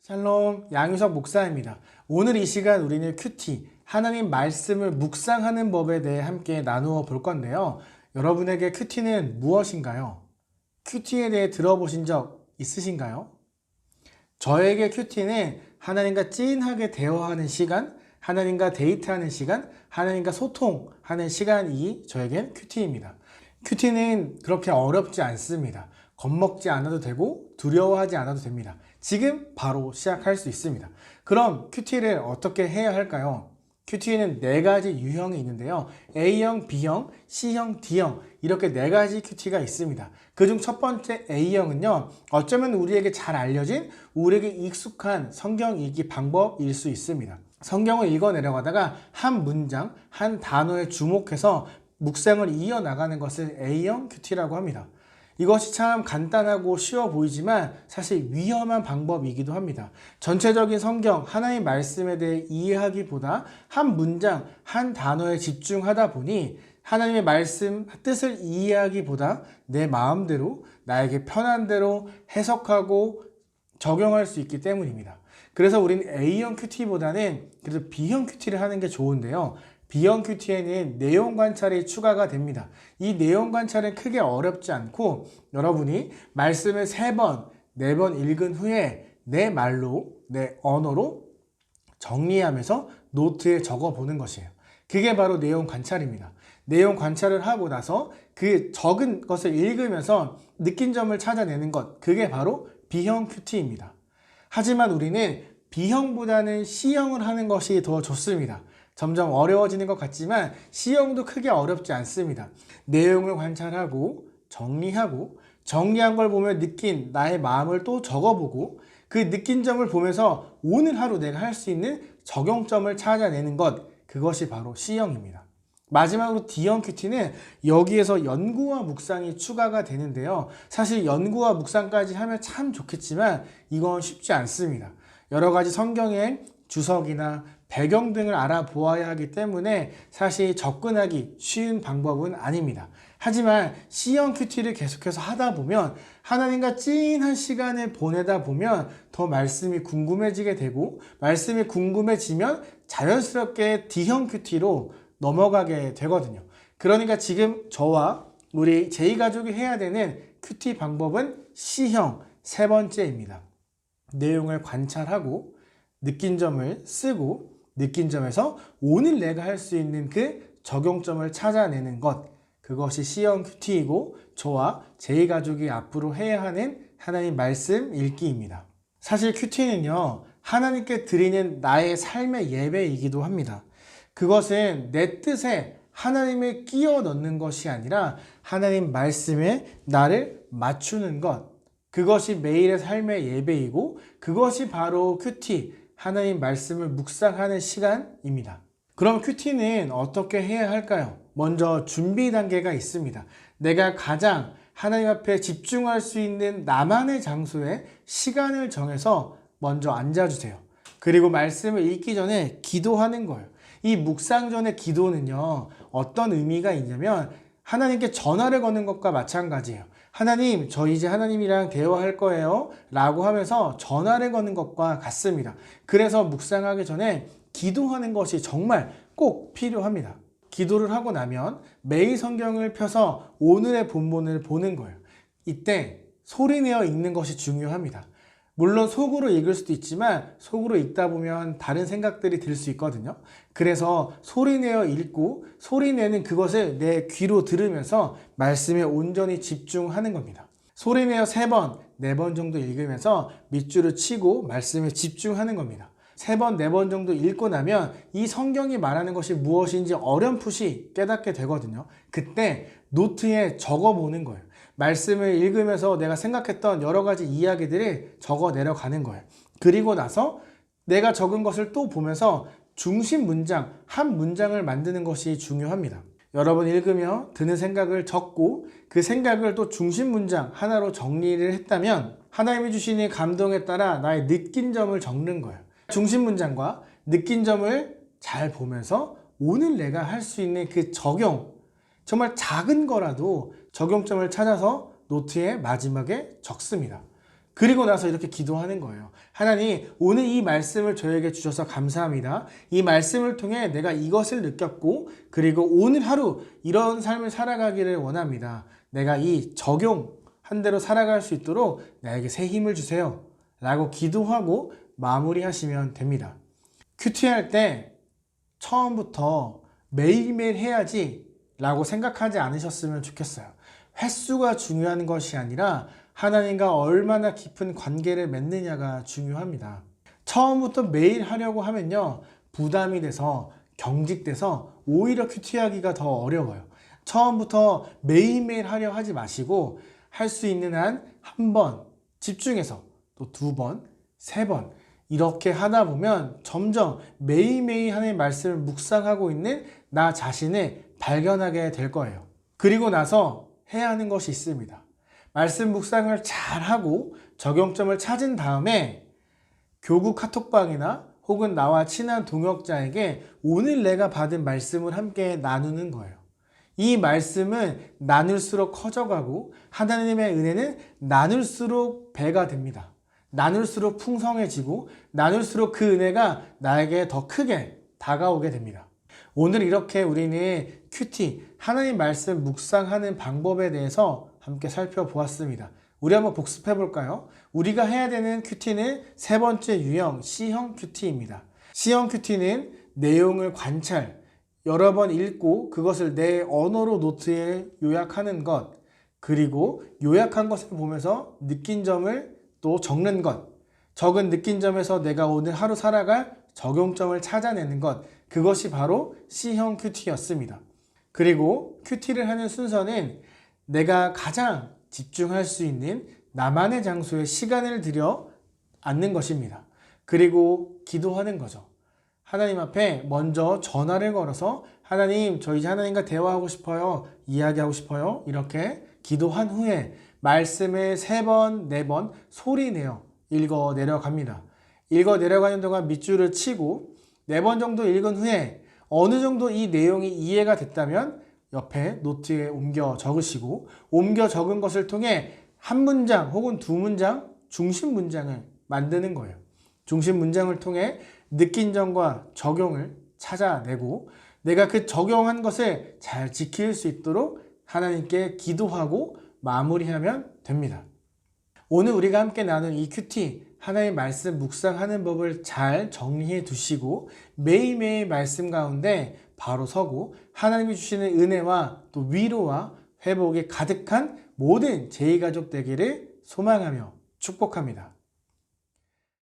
샬롬, 양유석 목사입니다. 오늘 이 시간 우리는 큐티, 하나님 말씀을 묵상하는 법에 대해 함께 나누어 볼 건데요. 여러분에게 큐티는 무엇인가요? 큐티에 대해 들어보신 적 있으신가요? 저에게 큐티는 하나님과 찐하게 대화하는 시간, 하나님과 데이트하는 시간, 하나님과 소통하는 시간이 저에겐 큐티입니다. 큐티는 그렇게 어렵지 않습니다. 겁먹지 않아도 되고 두려워하지 않아도 됩니다. 지금 바로 시작할 수 있습니다. 그럼 큐티를 어떻게 해야 할까요? 큐티에는 4가지 유형이 있는데요. A형, B형, C형, D형 이렇게 4가지 큐티가 있습니다. 그중 첫 번째 A형은요. 어쩌면 우리에게 잘 알려진 우리에게 익숙한 성경 읽기 방법일 수 있습니다. 성경을 읽어 내려가다가 한 문장, 한 단어에 주목해서 묵상을 이어나가는 것을 A형 큐티라고 합니다. 이것이 참 간단하고 쉬워 보이지만 사실 위험한 방법이기도 합니다. 전체적인 성경, 하나님의 말씀에 대해 이해하기보다 한 문장, 한 단어에 집중하다 보니 하나님의 말씀 뜻을 이해하기보다 내 마음대로 나에게 편한 대로 해석하고 적용할 수 있기 때문입니다. 그래서 우리는 A형 큐티보다는 그래도 B형 큐티를 하는 게 좋은데요. B형 큐티에는 내용 관찰이 추가가 됩니다. 이 내용 관찰은 크게 어렵지 않고 여러분이 말씀을 3번, 4번 읽은 후에 내 말로, 내 언어로 정리하면서 노트에 적어 보는 것이에요. 그게 바로 내용 관찰입니다. 내용 관찰을 하고 나서 그 적은 것을 읽으면서 느낀 점을 찾아내는 것, 그게 바로 B형 큐티입니다. 하지만 우리는 B형보다는 C형을 하는 것이 더 좋습니다. 점점 어려워지는 것 같지만 C형도 크게 어렵지 않습니다. 내용을 관찰하고 정리하고 정리한 걸 보며 느낀 나의 마음을 또 적어보고 그 느낀 점을 보면서 오늘 하루 내가 할 수 있는 적용점을 찾아내는 것, 그것이 바로 C형입니다. 마지막으로 D형 큐티는 여기에서 연구와 묵상이 추가가 되는데요. 사실 연구와 묵상까지 하면 참 좋겠지만 이건 쉽지 않습니다. 여러 가지 성경의 주석이나 배경 등을 알아보아야 하기 때문에 사실 접근하기 쉬운 방법은 아닙니다. 하지만 C형 큐티를 계속해서 하다 보면 하나님과 찐한 시간을 보내다 보면 더 말씀이 궁금해지게 되고 말씀이 궁금해지면 자연스럽게 D형 큐티로 넘어가게 되거든요. 그러니까 지금 저와 우리 제2가족이 해야 되는 큐티 방법은 C형 3번째입니다. 내용을 관찰하고 느낀 점을 쓰고 느낀 점에서 오늘 내가 할 수 있는 그 적용점을 찾아내는 것, 그것이 C형 큐티이고 저와 제2가족이 앞으로 해야 하는 하나님 말씀 읽기입니다. 사실 큐티는요, 하나님께 드리는 나의 삶의 예배이기도 합니다. 그것은 내 뜻에 하나님을 끼워 넣는 것이 아니라 하나님 말씀에 나를 맞추는 것, 그것이 매일의 삶의 예배이고 그것이 바로 큐티, 하나님 말씀을 묵상하는 시간입니다. 그럼 큐티는 어떻게 해야 할까요? 먼저 준비 단계가 있습니다. 내가 가장 하나님 앞에 집중할 수 있는 나만의 장소에 시간을 정해서 먼저 앉아주세요. 그리고 말씀을 읽기 전에 기도하는 거예요. 이 묵상 전의 기도는요, 어떤 의미가 있냐면 하나님께 전화를 거는 것과 마찬가지예요. 하나님, 저 이제 하나님이랑 대화할 거예요 라고 하면서 전화를 거는 것과 같습니다. 그래서 묵상하기 전에 기도하는 것이 정말 꼭 필요합니다. 기도를 하고 나면 매일 성경을 펴서 오늘의 본문을 보는 거예요. 이때 소리내어 읽는 것이 중요합니다. 물론 속으로 읽을 수도 있지만 속으로 읽다 보면 다른 생각들이 들 수 있거든요. 그래서 소리내어 읽고 소리내는 그것을 내 귀로 들으면서 말씀에 온전히 집중하는 겁니다. 소리내어 3번, 4번 정도 읽으면서 밑줄을 치고 말씀에 집중하는 겁니다. 3번, 4번 정도 읽고 나면 이 성경이 말하는 것이 무엇인지 어렴풋이 깨닫게 되거든요. 그때 노트에 적어보는 거예요. 말씀을 읽으면서 내가 생각했던 여러 가지 이야기들을 적어 내려가는 거예요. 그리고 나서 내가 적은 것을 또 보면서 중심 문장, 한 문장을 만드는 것이 중요합니다. 여러분 읽으며 드는 생각을 적고 그 생각을 또 중심 문장 하나로 정리를 했다면 하나님이 주시는 감동에 따라 나의 느낀 점을 적는 거예요. 중심 문장과 느낀 점을 잘 보면서 오늘 내가 할 수 있는 그 적용, 정말 작은 거라도 적용점을 찾아서 노트에 마지막에 적습니다. 그리고 나서 이렇게 기도하는 거예요. 하나님, 오늘 이 말씀을 저에게 주셔서 감사합니다. 이 말씀을 통해 내가 이것을 느꼈고, 그리고 오늘 하루 이런 삶을 살아가기를 원합니다. 내가 이 적용한 대로 살아갈 수 있도록 나에게 새 힘을 주세요. 라고 기도하고 마무리하시면 됩니다. 큐티 할 때 처음부터 매일매일 해야지 라고 생각하지 않으셨으면 좋겠어요. 횟수가 중요한 것이 아니라 하나님과 얼마나 깊은 관계를 맺느냐가 중요합니다. 처음부터 매일 하려고 하면요, 부담이 돼서 경직돼서 오히려 큐티하기가 더 어려워요. 처음부터 매일매일 하려 하지 마시고 할 수 있는 한 한 번 집중해서 또 두 번, 세 번 이렇게 하다 보면 점점 매일매일 하나님의 말씀을 묵상하고 있는 나 자신을 발견하게 될 거예요. 그리고 나서 해야 하는 것이 있습니다. 말씀 묵상을 잘하고 적용점을 찾은 다음에 교구 카톡방이나 혹은 나와 친한 동역자에게 오늘 내가 받은 말씀을 함께 나누는 거예요. 이 말씀은 나눌수록 커져가고 하나님의 은혜는 나눌수록 배가 됩니다. 나눌수록 풍성해지고 나눌수록 그 은혜가 나에게 더 크게 다가오게 됩니다. 오늘 이렇게 우리는 큐티, 하나님 말씀 묵상하는 방법에 대해서 함께 살펴보았습니다. 우리 한번 복습해 볼까요? 우리가 해야 되는 큐티는 세 번째 유형 C형 큐티입니다. C형 큐티는 내용을 관찰, 여러 번 읽고 그것을 내 언어로 노트에 요약하는 것, 그리고 요약한 것을 보면서 느낀 점을 또 적는 것, 적은 느낀 점에서 내가 오늘 하루 살아갈 적용점을 찾아내는 것, 그것이 바로 C형 큐티였습니다. 그리고 큐티를 하는 순서는 내가 가장 집중할 수 있는 나만의 장소에 시간을 들여 앉는 것입니다. 그리고 기도하는 거죠. 하나님 앞에 먼저 전화를 걸어서 하나님, 저 이제 하나님과 대화하고 싶어요. 이야기하고 싶어요. 이렇게 기도한 후에 말씀을 3번, 4번 소리 내어 읽어 내려갑니다. 읽어 내려가는 동안 밑줄을 치고 4번 정도 읽은 후에 어느 정도 이 내용이 이해가 됐다면 옆에 노트에 옮겨 적으시고 옮겨 적은 것을 통해 한 문장 혹은 두 문장 중심 문장을 만드는 거예요. 중심 문장을 통해 느낀 점과 적용을 찾아내고 내가 그 적용한 것을 잘 지킬 수 있도록 하나님께 기도하고 마무리하면 됩니다. 오늘 우리가 함께 나눈 이 큐티, 하나님의 말씀 묵상하는 법을 잘 정리해 두시고 매일매일 말씀 가운데 바로 서고 하나님이 주시는 은혜와 또 위로와 회복이 가득한 모든 제2가족 되기를 소망하며 축복합니다.